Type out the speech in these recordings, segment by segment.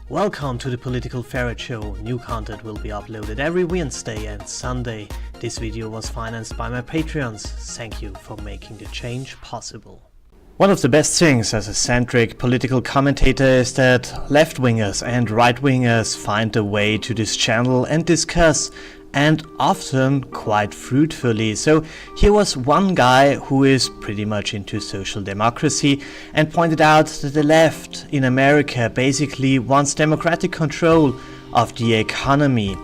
Welcome to the Political Ferret Show. New content will be uploaded every Wednesday and Sunday. This video was financed by my Patreons. Thank you for making the change possible. One of the best things as a centric political commentator is that left-wingers and right-wingers find a way to this channel and discuss, and often quite fruitfully. So here was one guy who is pretty much into social democracy and pointed out that the left in America basically wants democratic control of the economy.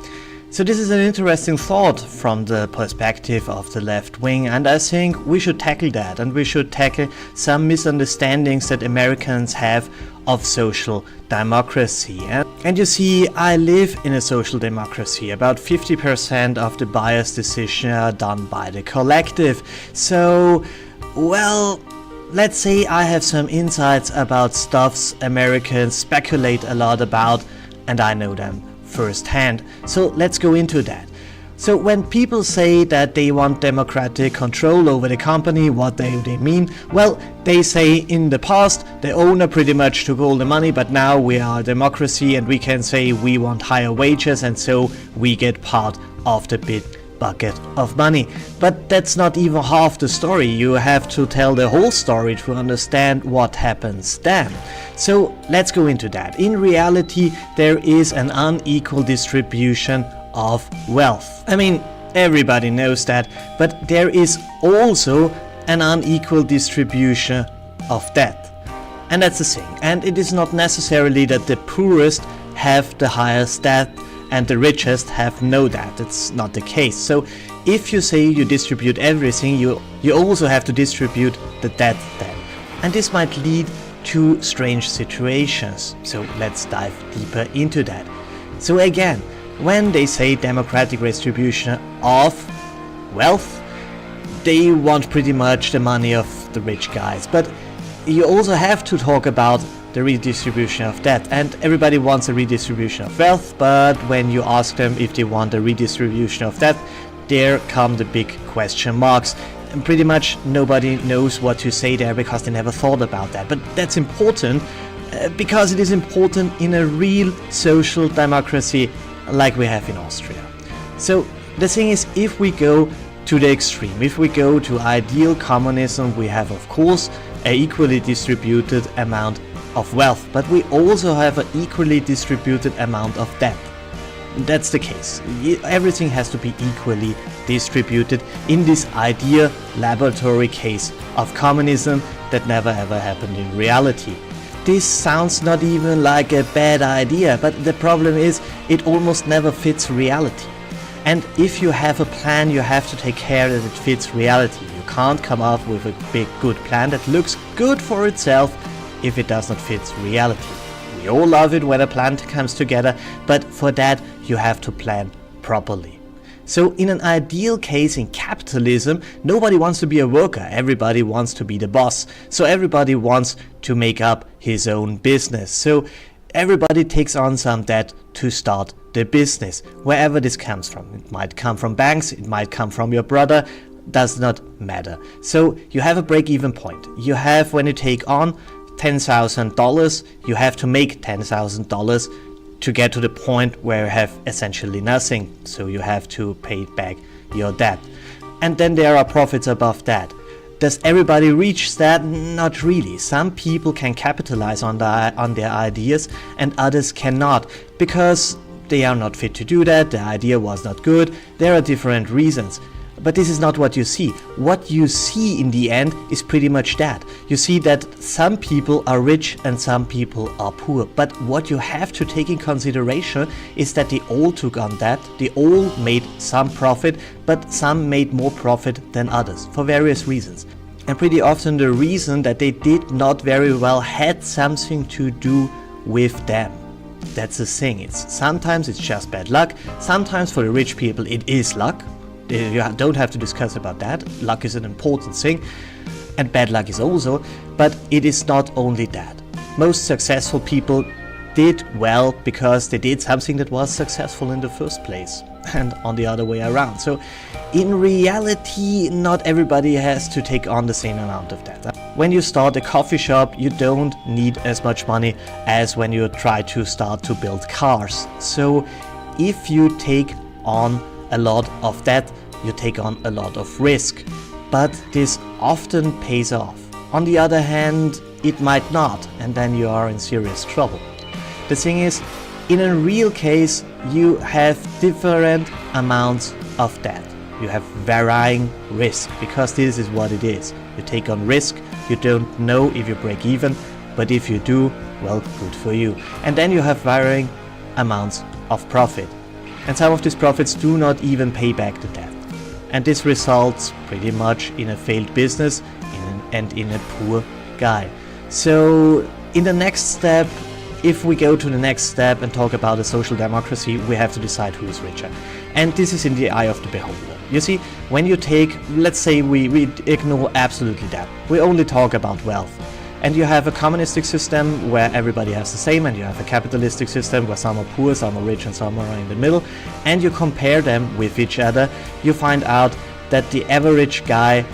So this is an interesting thought from the perspective of the left wing, and I think we should tackle that, and we should tackle some misunderstandings that Americans have of social democracy. And you see, I live in a social democracy. About 50% of the biased decisions are done by the collective. So, well, let's say I have some insights about stuffs Americans speculate a lot about, and I know them firsthand. So let's go into that. So when people say that they want democratic control over the company, what do they mean? Well, they say in the past the owner pretty much took all the money, but now we are a democracy and we can say we want higher wages, and so we get part of the big bucket of money. But that's not even half the story. You have to tell the whole story to understand what happens then. So let's go into that. In reality, there is an unequal distribution of wealth. I mean, everybody knows that, but there is also an unequal distribution of debt. And that's the thing. And it is not necessarily that the poorest have the highest debt and the richest have no debt. It's not the case. So if you say you distribute everything, you also have to distribute the debt then. And this might lead to strange situations. So let's dive deeper into that. So again, when they say democratic redistribution of wealth, they want pretty much the money of the rich guys. But you also have to talk about the redistribution of debt, and everybody wants a redistribution of wealth, but when you ask them if they want a redistribution of debt, there come the big question marks, and pretty much nobody knows what to say there because they never thought about that. But that's important because it is important in a real social democracy like we have in Austria. So the thing is, if we go to the extreme, if we go to ideal communism, we have of course an equally distributed amount of wealth, but we also have an equally distributed amount of debt. That's the case. Everything has to be equally distributed in this ideal laboratory case of communism that never ever happened in reality. This sounds not even like a bad idea, but the problem is it almost never fits reality. And if you have a plan, you have to take care that it fits reality. You can't come up with a big good plan that looks good for itself if it does not fit reality. We all love it when a plan comes together, but for that you have to plan properly. So in an ideal case in capitalism, nobody wants to be a worker, everybody wants to be the boss. So everybody wants to make up his own business. So everybody takes on some debt to start the business, wherever this comes from. It might come from banks, it might come from your brother, does not matter. So you have a break-even point. You have, when you take on $10,000, you have to make $10,000 to get to the point where you have essentially nothing. So you have to pay back your debt. And then there are profits above that. Does everybody reach that? Not really. Some people can capitalize on their ideas and others cannot, because they are not fit to do that, the idea was not good, there are different reasons. But this is not what you see. What you see in the end is pretty much that. You see that some people are rich and some people are poor. But what you have to take in consideration is that they all took on that, they all made some profit, but some made more profit than others for various reasons. And pretty often the reason that they did not very well had something to do with them. That's the thing. Sometimes it's just bad luck. Sometimes for the rich people it is luck. You don't have to discuss about that. Luck is an important thing, and bad luck is also, but it is not only that. Most successful people did well because they did something that was successful in the first place. and on the other way around. So in reality, not everybody has to take on the same amount of debt. When you start a coffee shop, you don't need as much money as when you try to start to build cars. So if you take on a lot of debt, you take on a lot of risk. But this often pays off. On the other hand, it might not, and then you are in serious trouble. The thing is, in a real case, you have different amounts of debt. You have varying risk, because this is what it is. You take on risk, you don't know if you break even, but if you do, well, good for you. And then you have varying amounts of profit. And some of these profits do not even pay back the debt. And this results pretty much in a failed business and in a poor guy. So in the next step, if we go to the next step and talk about a social democracy, we have to decide who is richer. And this is in the eye of the beholder. You see, when you take, let's say we ignore absolutely that. We only talk about wealth. And you have a communistic system where everybody has the same, and you have a capitalistic system where some are poor, some are rich, and some are in the middle. And you compare them with each other, you find out that the average guy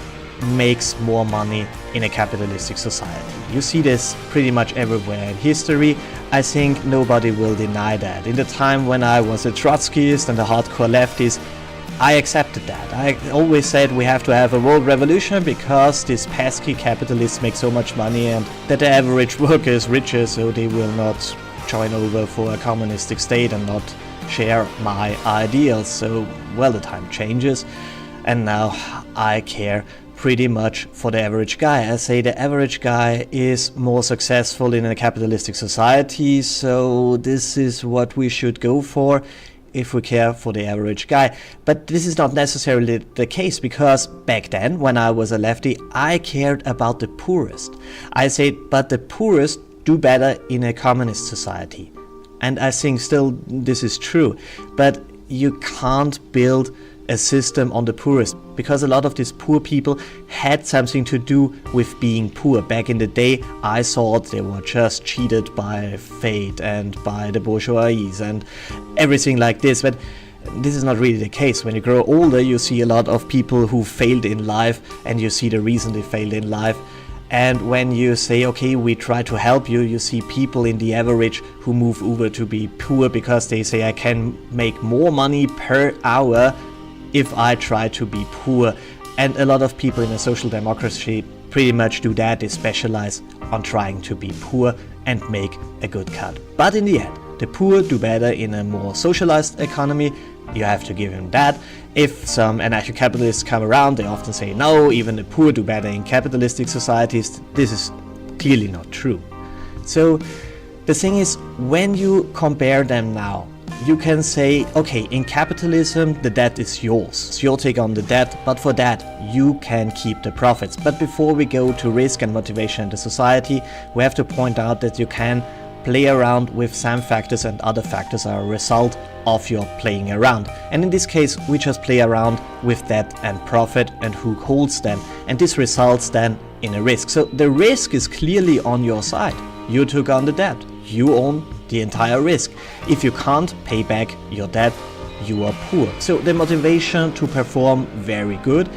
makes more money in a capitalistic society. You see this pretty much everywhere in history. I think nobody will deny that. In the time when I was a Trotskyist and a hardcore leftist, I accepted that. I always said we have to have a world revolution because these pesky capitalists make so much money, and that the average worker is richer, so they will not join over for a communistic state and not share my ideals. So, well, the time changes, and now I care pretty much for the average guy. I say the average guy is more successful in a capitalistic society, so this is what we should go for if we care for the average guy. But this is not necessarily the case, because back then, when I was a lefty, I cared about the poorest. I said, but the poorest do better in a communist society. And I think still this is true. But you can't build a system on the poorest, because a lot of these poor people had something to do with being poor. Back in the day, I thought they were just cheated by fate and by the bourgeoisie and everything like this, but this is not really the case. When you grow older, you see a lot of people who failed in life, and you see the reason they failed in life. And when you say, okay, we try to help you, you see people in the average who move over to be poor because they say, I can make more money per hour if I try to be poor. And a lot of people in a social democracy pretty much do that. They specialize on trying to be poor and make a good cut. But in the end, the poor do better in a more socialized economy. You have to give him that. If some anarcho-capitalists come around, they often say, no, even the poor do better in capitalistic societies. This is clearly not true. So the thing is, when you compare them now, you can say, okay, in capitalism, the debt is yours. So you'll take on the debt, but for that, you can keep the profits. But before we go to risk and motivation in the society, we have to point out that you can play around with some factors, and other factors are a result of your playing around. And in this case, we just play around with debt and profit and who holds them. And this results then in a risk. So the risk is clearly on your side. You took on the debt. You own the entire risk. If you can't pay back your debt, you are poor. So the motivation to perform very good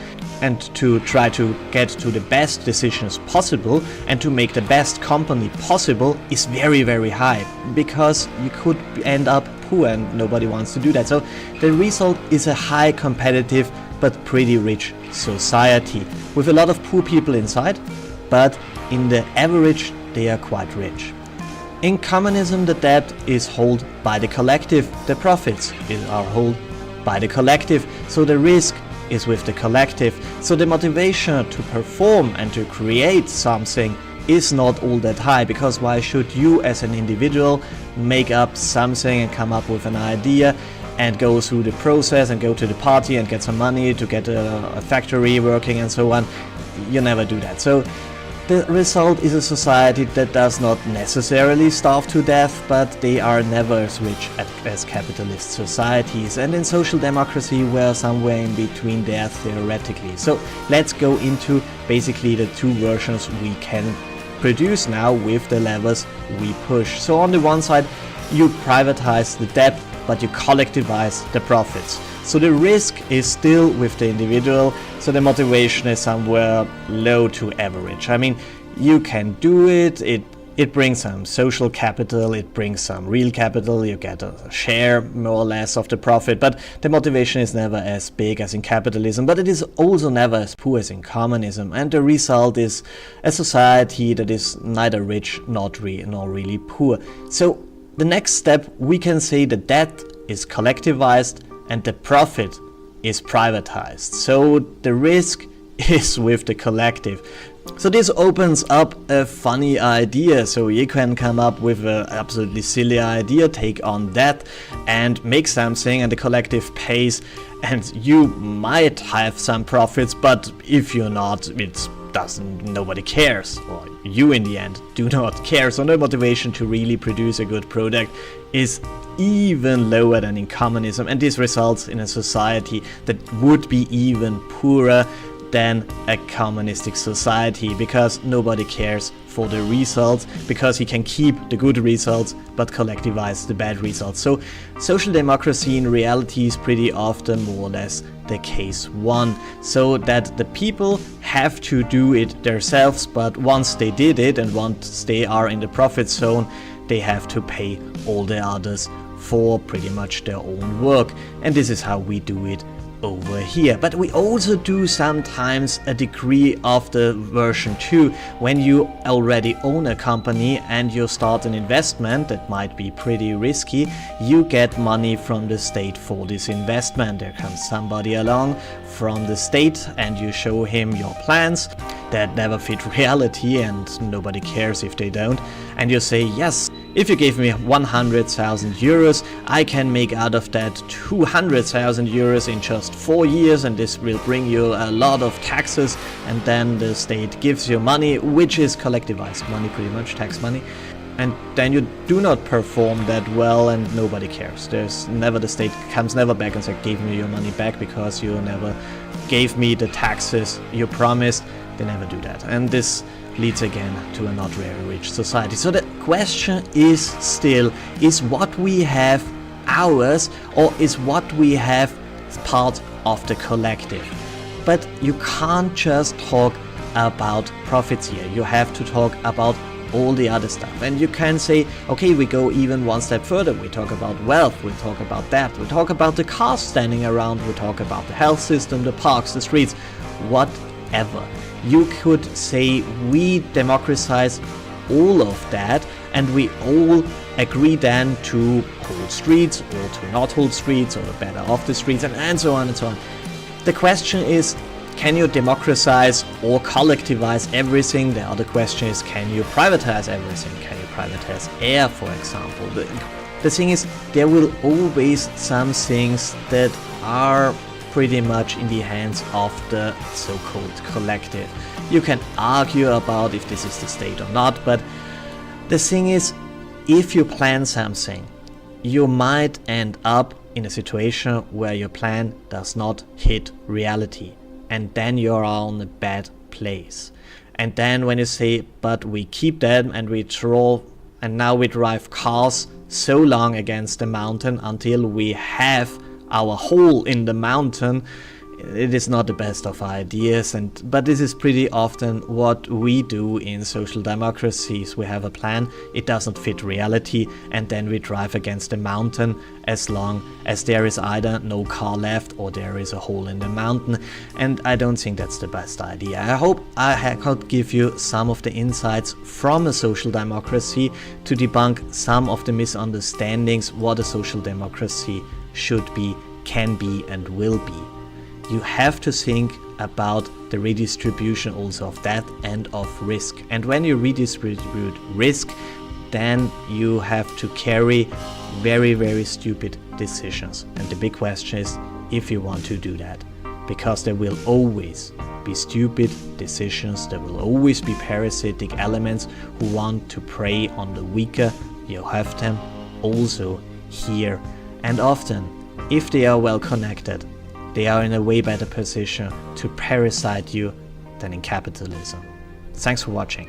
and to try to get to the best decisions possible and to make the best company possible is very, very high, because you could end up poor and nobody wants to do that. So the result is a high competitive but pretty rich society with a lot of poor people inside, but in the average they are quite rich. In communism, the debt is held by the collective, the profits are held by the collective, so the risk is with the collective. So the motivation to perform and to create something is not all that high, because why should you as an individual make up something and come up with an idea and go through the process and go to the party and get some money to get a factory working and so on? You never do that. So the result is a society that does not necessarily starve to death, but they are never as rich as capitalist societies. And in social democracy, we're somewhere in between there theoretically. So let's go into basically the two versions we can produce now with the levers we push. So on the one side, you privatize the debt but you collectivize the profits. So the risk is still with the individual, so the motivation is somewhere low to average. I mean, you can do it, it brings some social capital, it brings some real capital, you get a share more or less of the profit, but the motivation is never as big as in capitalism, but it is also never as poor as in communism, and the result is a society that is neither rich nor really poor. So the next step, we can say the debt is collectivized and the profit is privatized. So the risk is with the collective. So this opens up a funny idea. So you can come up with an absolutely silly idea, take on that and make something, and the collective pays, and you might have some profits, but if you're not, nobody cares, or you in the end do not care. So the motivation to really produce a good product is even lower than in communism, and this results in a society that would be even poorer than a communistic society, because nobody cares for the results, because he can keep the good results but collectivize the bad results. So social democracy in reality is pretty often more or less the case one, so that the people have to do it themselves, but once they did it and once they are in the profit zone, they have to pay all the others for pretty much their own work. And this is how we do it over here. But we also do sometimes a degree of the version 2, when you already own a company and you start an investment that might be pretty risky. You get money from the state for this investment. There comes somebody along from the state and you show him your plans that never fit reality, and nobody cares if they don't, and you say, yes, if you give me 100,000 euros, I can make out of that 200,000 euros in just 4 years, and this will bring you a lot of taxes, and then the state gives you money, which is collectivized money, pretty much tax money, and then you do not perform that well and nobody cares. The state comes never back and says, give me your money back because you never gave me the taxes you promised. They never do that, and this leads again to a not very rich society. So the question is still, is what we have ours, or is what we have part of the collective? But you can't just talk about profits here, you have to talk about all the other stuff. And you can say, okay, we go even one step further, we talk about wealth, we talk about that, we talk about the cars standing around, we talk about the health system, the parks, the streets, whatever. You could say we democratize all of that, and we all agree then to hold streets or to not hold streets, or better off the streets, and so on and so on. The question is, can you democratize or collectivize everything? The other question is, can you privatize everything? Can you privatize air, for example? The thing is, there will always some things that are pretty much in the hands of the so-called collective. You can argue about if this is the state or not, but the thing is, if you plan something, you might end up in a situation where your plan does not hit reality, and then you're on a bad place. And then when you say, but we keep them and we draw, and now we drive cars so long against the mountain until we have our hole in the mountain, it is not the best of ideas. But this is pretty often what we do in social democracies. We have a plan, it doesn't fit reality, and then we drive against the mountain as long as there is either no car left or there is a hole in the mountain. And I don't think that's the best idea. I hope I could give you some of the insights from a social democracy to debunk some of the misunderstandings what a social democracy should be, can be, and will be. You have to think about the redistribution also of that and of risk. And when you redistribute risk, then you have to carry very, very stupid decisions. And the big question is if you want to do that. Because there will always be stupid decisions, there will always be parasitic elements who want to prey on the weaker. You have them also here. And often, if they are well connected, they are in a way better position to parasite you than in capitalism. Thanks for watching.